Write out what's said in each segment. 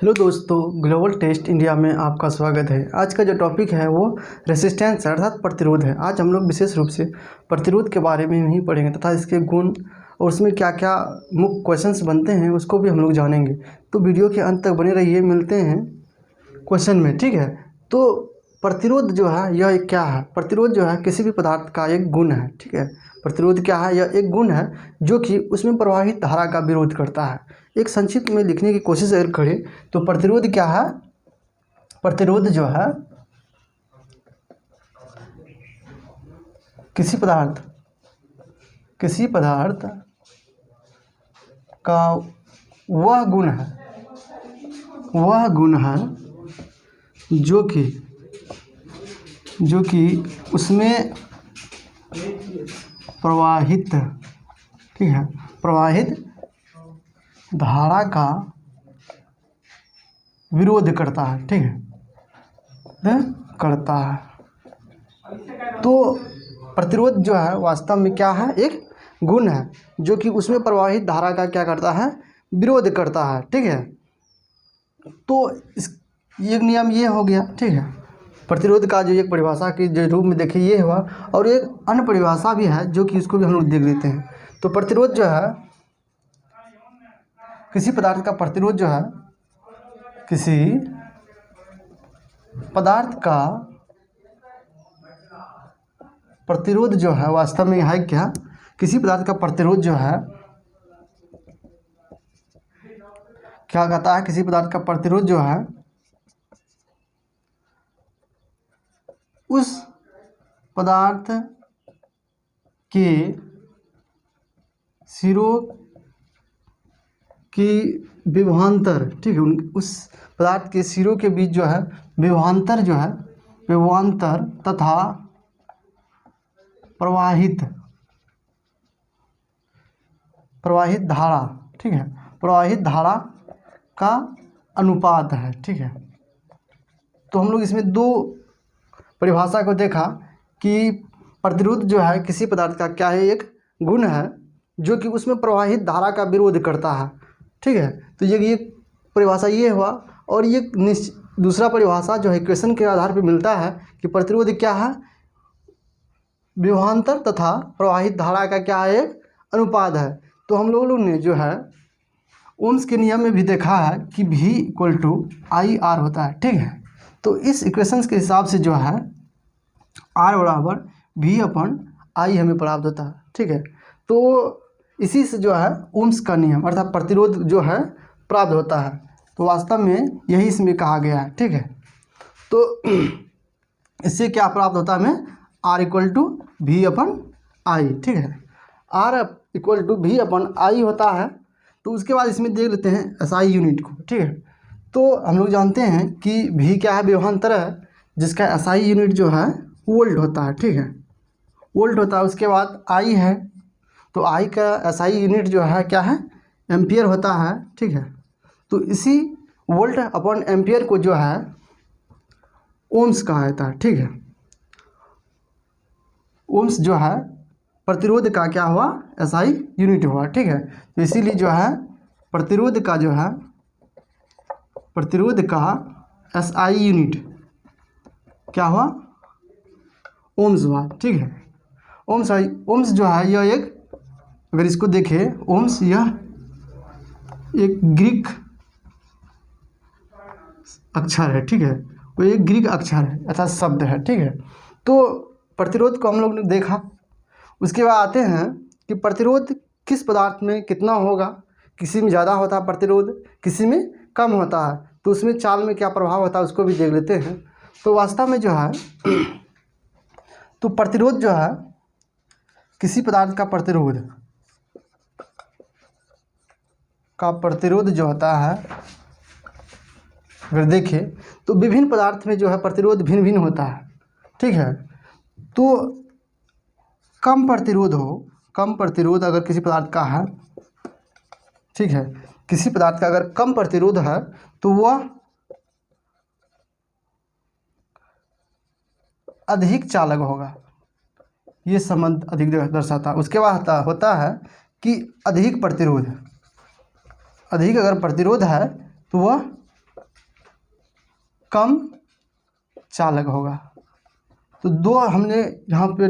Hello दोस्तों, global test India में आपका स्वागत है। आज का जो टॉपिक है वो रेसिस्टेंस अर्थात प्रतिरोध है। आज हम लोग विशेष रूप से प्रतिरोध के बारे में ही पढ़ेंगे तथा इसके गुण और उसमें क्या क्या मुख्य क्वेश्चंस बनते हैं उसको भी हम लोग जानेंगे। तो वीडियो के अंत तक बने रहिए। मिलते हैं क्वेश्चन में, ठीक है। तो प्रतिरोध जो है यह एक क्या है? प्रतिरोध जो है किसी भी पदार्थ का एक गुण है, ठीक है। प्रतिरोध क्या है? यह एक गुण है जो कि उसमें प्रवाहित धारा का विरोध करता है। एक संक्षिप्त में लिखने की कोशिश अगर करें तो प्रतिरोध क्या है? प्रतिरोध जो है किसी पदार्थ का वह गुण है जो कि उसमें प्रवाहित, ठीक है, प्रवाहित धारा का विरोध करता है, ठीक है, करता है। तो प्रतिरोध जो है वास्तव में क्या है? एक गुण है जो कि उसमें प्रवाहित धारा का क्या करता है? विरोध करता है, ठीक है। तो इस एक नियम ये हो गया, ठीक है। प्रतिरोध का जो एक परिभाषा के जो रूप में देखे ये हुआ, और एक अन्य परिभाषा भी है जो कि उसको भी हम लोग देख लेते हैं। तो प्रतिरोध जो है किसी पदार्थ का प्रतिरोध जो है किसी पदार्थ का प्रतिरोध जो है वास्तव में है क्या? किसी पदार्थ का प्रतिरोध जो है क्या कहता है? किसी पदार्थ का प्रतिरोध जो है उस पदार्थ के सिरों की विभवांतर, ठीक है, उस पदार्थ के सिरों के बीच जो है विभवांतर जो है, विभवांतर तथा प्रवाहित धारा, ठीक है, प्रवाहित धारा का अनुपात है, ठीक है। तो हम लोग इसमें दो परिभाषा को देखा कि प्रतिरोध जो है किसी पदार्थ का क्या है? एक गुण है जो कि उसमें प्रवाहित धारा का विरोध करता है, ठीक है। तो ये परिभाषा ये हुआ, और ये दूसरा परिभाषा जो है इक्वेशन के आधार पर मिलता है कि प्रतिरोध क्या है? विभवांतर तथा प्रवाहित धारा का क्या है? एक अनुपात है। तो हम लोगों ने जो है ओम्स के नियम में भी देखा है कि V = IR होता है, ठीक है। तो इस इक्वेशंस के हिसाब से जो है R = V/I हमें प्राप्त होता है, ठीक है। तो इसी से जो है ओम्स का नियम अर्थात प्रतिरोध जो है प्राप्त होता है। तो वास्तव में यही इसमें कहा गया है, ठीक है। तो इससे क्या प्राप्त होता है हमें? R = V/I, ठीक है। R = V/I होता है। तो उसके बाद इसमें देख लेते हैं SI यूनिट को, ठीक है। तो हम लोग जानते हैं कि V क्या है? विभवांतर है, जिसका SI यूनिट जो है वोल्ट होता है, ठीक है, वोल्ट होता है। उसके बाद I है, तो I का SI यूनिट जो है क्या है? एम्पियर होता है, ठीक है। तो इसी वोल्ट/एम्पियर को जो है ओम्स कहा जाता है, ठीक है। ओम्स जो है प्रतिरोध का क्या हुआ? SI यूनिट हुआ, ठीक है। तो इसीलिए जो है प्रतिरोध का SI यूनिट क्या हुआ? ओम्स हुआ, ठीक है। ओम्स जो है यह एक, अगर इसको देखें ओम्स, यह एक ग्रीक अक्षर है, ठीक है। वो एक ग्रीक अक्षर है अर्थात शब्द है, ठीक है। तो प्रतिरोध को हम लोग ने देखा। उसके बाद आते हैं कि प्रतिरोध किस पदार्थ में कितना होगा। किसी में ज़्यादा होता है प्रतिरोध, किसी में कम होता है। तो उसमें चाल में क्या प्रभाव होता है उसको भी देख लेते हैं। तो वास्तव में जो है तो प्रतिरोध जो है किसी पदार्थ का प्रतिरोध जो होता है, अगर देखें तो विभिन्न पदार्थ में जो है प्रतिरोध भिन्न भिन्न होता है, ठीक है। तो कम प्रतिरोध अगर किसी पदार्थ का है, ठीक है, किसी पदार्थ का अगर कम प्रतिरोध है तो वह अधिक चालक होगा। ये संबंध अधिक दर्शाता है। उसके बाद होता है कि अधिक अगर प्रतिरोध है तो वह कम चालक होगा। तो दो हमने यहाँ पे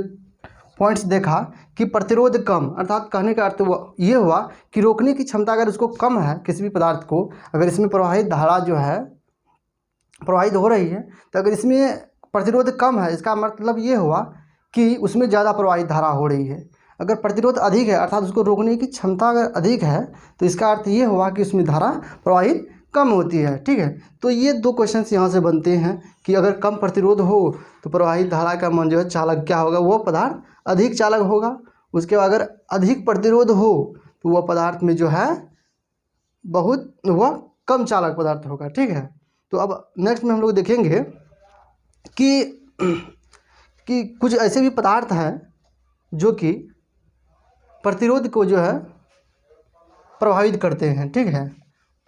पॉइंट्स देखा कि प्रतिरोध कम, अर्थात कहने का अर्थ ये हुआ कि रोकने की क्षमता अगर उसको कम है, किसी भी पदार्थ को अगर इसमें प्रवाहित धारा जो है प्रवाहित हो रही है, तो अगर इसमें प्रतिरोध कम है, इसका मतलब ये हुआ कि उसमें ज़्यादा प्रवाहित धारा हो रही है। अगर प्रतिरोध अधिक है, अर्थात उसको रोकने की क्षमता अगर अधिक है, तो इसका अर्थ ये हुआ कि उसमें धारा प्रवाहित कम होती है। ठीक है, तो ये दो क्वेश्चंस यहाँ से बनते हैं कि अगर कम प्रतिरोध हो तो प्रवाहित धारा का मान जो है चालक क्या होगा, वो पदार्थ अधिक चालक होगा। उसके बाद अगर अधिक प्रतिरोध हो तो वह पदार्थ में जो है बहुत वह कम चालक पदार्थ होगा। ठीक है, तो अब नेक्स्ट में हम लोग देखेंगे कि कुछ ऐसे भी पदार्थ हैं जो कि प्रतिरोध को जो है प्रभावित करते हैं। ठीक है,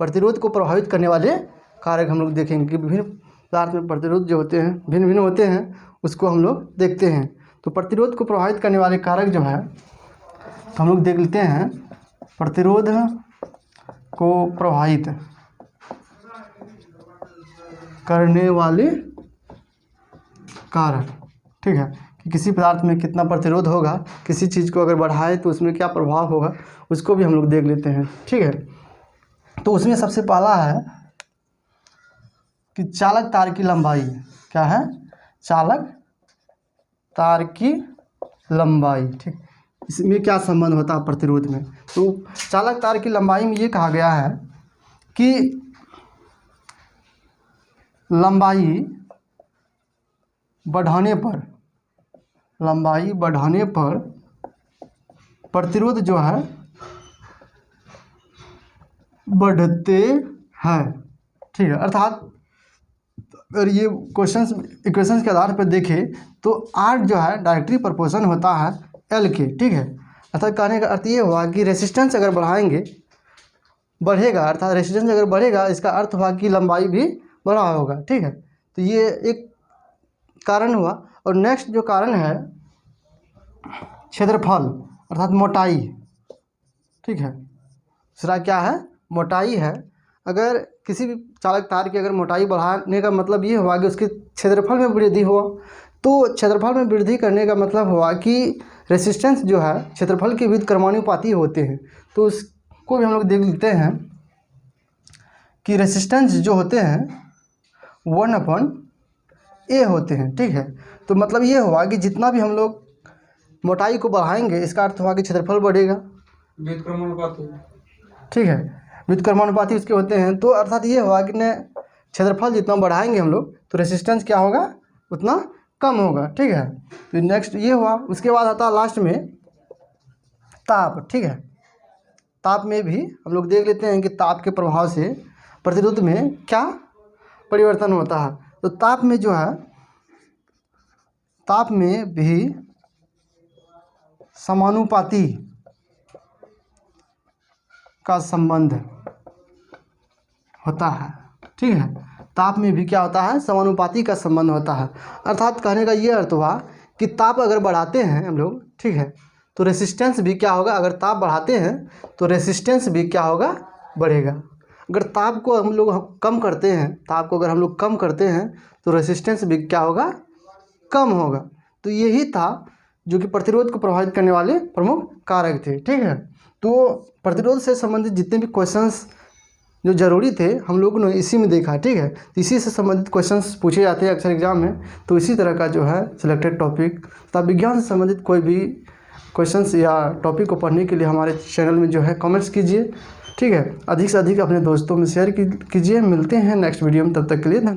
प्रतिरोध को प्रभावित करने वाले कारक हम लोग देखेंगे कि विभिन्न पदार्थ में प्रतिरोध जो होते हैं भिन्न भिन्न होते हैं, उसको हम लोग देखते हैं। तो प्रतिरोध को प्रभावित करने वाले कारक जो है तो हम लोग देख लेते हैं प्रतिरोध को प्रभावित करने वाले कारक। ठीक है, कि किसी पदार्थ में कितना प्रतिरोध होगा, किसी चीज़ को अगर बढ़ाएं तो उसमें क्या प्रभाव होगा, उसको भी हम लोग देख लेते हैं। ठीक है, तो उसमें सबसे पहला है कि चालक तार की लंबाई। क्या है? चालक तार की लंबाई। ठीक, इसमें क्या संबंध होता है प्रतिरोध में? तो चालक तार की लंबाई में ये कहा गया है कि लंबाई बढ़ाने पर प्रतिरोध जो है बढ़ते हैं। ठीक है, अर्थात अगर ये इक्वेशंस के आधार पर देखें तो आर जो है डायरेक्टली प्रोपोर्शन होता है एल के। ठीक है, अर्थात कहने का अर्थ ये हुआ कि रेसिस्टेंस अगर बढ़ाएंगे बढ़ेगा, अर्थात रेसिस्टेंस अगर बढ़ेगा इसका अर्थ हुआ कि लंबाई भी बढ़ा होगा। ठीक है, तो ये एक कारण हुआ। और नेक्स्ट जो कारण है क्षेत्रफल अर्थात मोटाई। ठीक है, दूसरा क्या है? मोटाई है। अगर किसी भी चालक तार की अगर मोटाई बढ़ाने का मतलब ये हुआ कि उसके क्षेत्रफल में वृद्धि हुआ, तो क्षेत्रफल में वृद्धि करने का मतलब हुआ कि रेसिस्टेंस जो है क्षेत्रफल के विरुद्ध क्रमानुपाती होते हैं। तो उसको भी हम लोग देख लेते हैं कि रेसिस्टेंस जो होते हैं 1/A होते हैं। ठीक है, तो मतलब ये हुआ कि जितना भी हम लोग मोटाई को बढ़ाएंगे इसका अर्थ हुआ कि क्षेत्रफल बढ़ेगा। ठीक है, व्युत्क्रमानुपाती उसके होते हैं। तो अर्थात ये हुआ कि न क्षेत्रफल जितना बढ़ाएंगे हम लोग तो रेसिस्टेंस क्या होगा, उतना कम होगा। ठीक है, तो नेक्स्ट ये हुआ। उसके बाद आता है लास्ट में ताप। ठीक है, ताप में भी हम लोग देख लेते हैं कि ताप के प्रभाव से प्रतिरोध में क्या परिवर्तन होता है। तो ताप में जो है, ताप में भी समानुपाती का संबंध होता है। ठीक है, ताप में भी क्या होता है? समानुपाती का संबंध होता है। अर्थात कहने का ये अर्थ हुआ कि ताप अगर बढ़ाते हैं हम लोग, ठीक है, तो रेसिस्टेंस भी क्या होगा? अगर ताप बढ़ाते हैं तो रेसिस्टेंस भी क्या होगा? बढ़ेगा। अगर ताप को हम लोग कम करते हैं, ताप को अगर हम लोग कम करते हैं तो रेसिस्टेंस भी क्या होगा? कम होगा। तो यही था जो कि प्रतिरोध को प्रभावित करने वाले प्रमुख कारक थे। ठीक है, तो प्रतिरोध से संबंधित जितने भी क्वेश्चंस जो ज़रूरी थे हम लोगों ने इसी में देखा। ठीक है, तो इसी से संबंधित क्वेश्चंस पूछे जाते हैं अक्सर एग्जाम में। तो इसी तरह का जो है सिलेक्टेड टॉपिक तथा विज्ञान से संबंधित कोई भी क्वेश्चंस या टॉपिक को पढ़ने के लिए हमारे चैनल में जो है कमेंट्स कीजिए। ठीक है, अधिक से अधिक अपने दोस्तों में शेयर कीजिए। मिलते हैं नेक्स्ट वीडियो में, तब तक के लिए धन्यवाद।